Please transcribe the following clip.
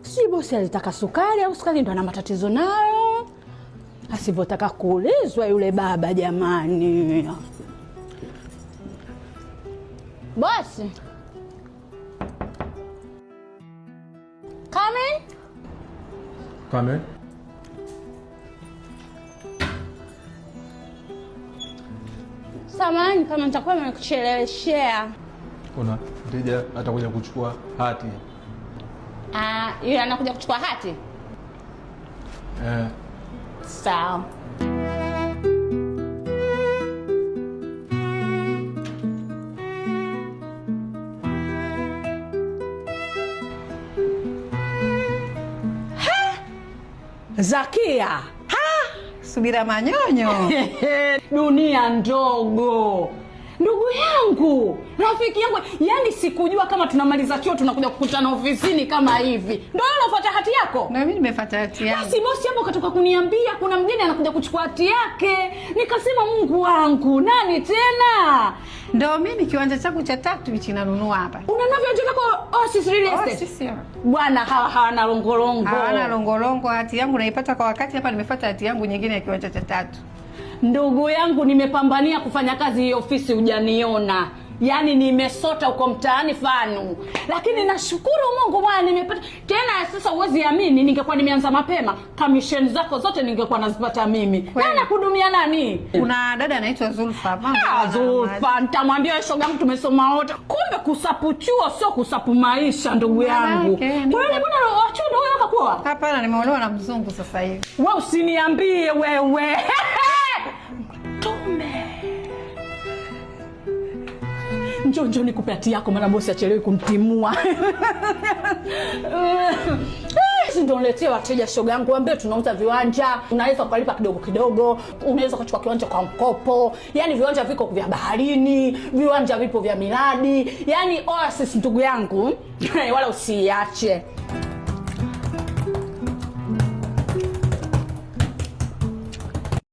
Si bosi alitaka sukari au sukari ndo ana matatizo nayo. Asivotaka kuulizwa yule baba jamani. Bosi. Come in. Come in. Samahani kama nitakuwa nimekucheleweshea. Kuna mteja atakuja kuchukua hati. Yule anakuja kuchukua hati? Sawa. Zakia. Subira manyonyo. Dunia ndogo. Ndugu yangu, rafiki yangu, yani sikujua kama tunamaliza chuo tunakuja kukutana ofisini kama hivi. Ndio wewe unafuata hati yako? Na mimi nimefuata hati yangu. Basi bosi hapo katoka kuniambia kuna mgeni anakuja kuchukua hati yake. Nikasema Mungu wangu, nani tena? Ndio mimi kiwanja changu cha 3 hichi nanunua hapa. Unanunua viwanja vyako Oasis Real Estate? Oasis. Bwana hawana longolongo. Hawana longolongo, hati yangu naipata kwa wakati. Hapa nimefuata hati yangu nyingine ya kiwanja cha 3. Ndugu yangu, nimepambania kufanya kazi hii ofisi hujaniona. Yaani nimesota uko mtaani fanu. Lakini nashukuru Mungu bwana nimepata. Tena sasa uwezi amini ningekuwa nimeanza mapema, commission zako zote ningekuwa nazipata mimi. Na kudumia nani? Kuna dada anaitwa Zulfa. Zulfa, nitamwambia shoga mtu tumesoma wote. Kumbe kusapu chuo sio kusapu maisha ndugu yangu. Kwa hiyo bwana wachuo ndio wewe ukakuwa? Hapana, nimeolewa na mzungu sasa hivi. Wewe usiniambie wewe. Tume. Njoo nikupe hati yako maana bosi achelewi kumtimua. Si ndio niletea wateja shoga yangu ambao tunauza viwanja, unaweza kulipa kidogo kidogo, unaweza kuchukua kiwanja kwa mkopo. Yaani viwanja viko vya baharini, viwanja vipo vya miradi. Yaani Oasis ndugu yangu, wala usiache.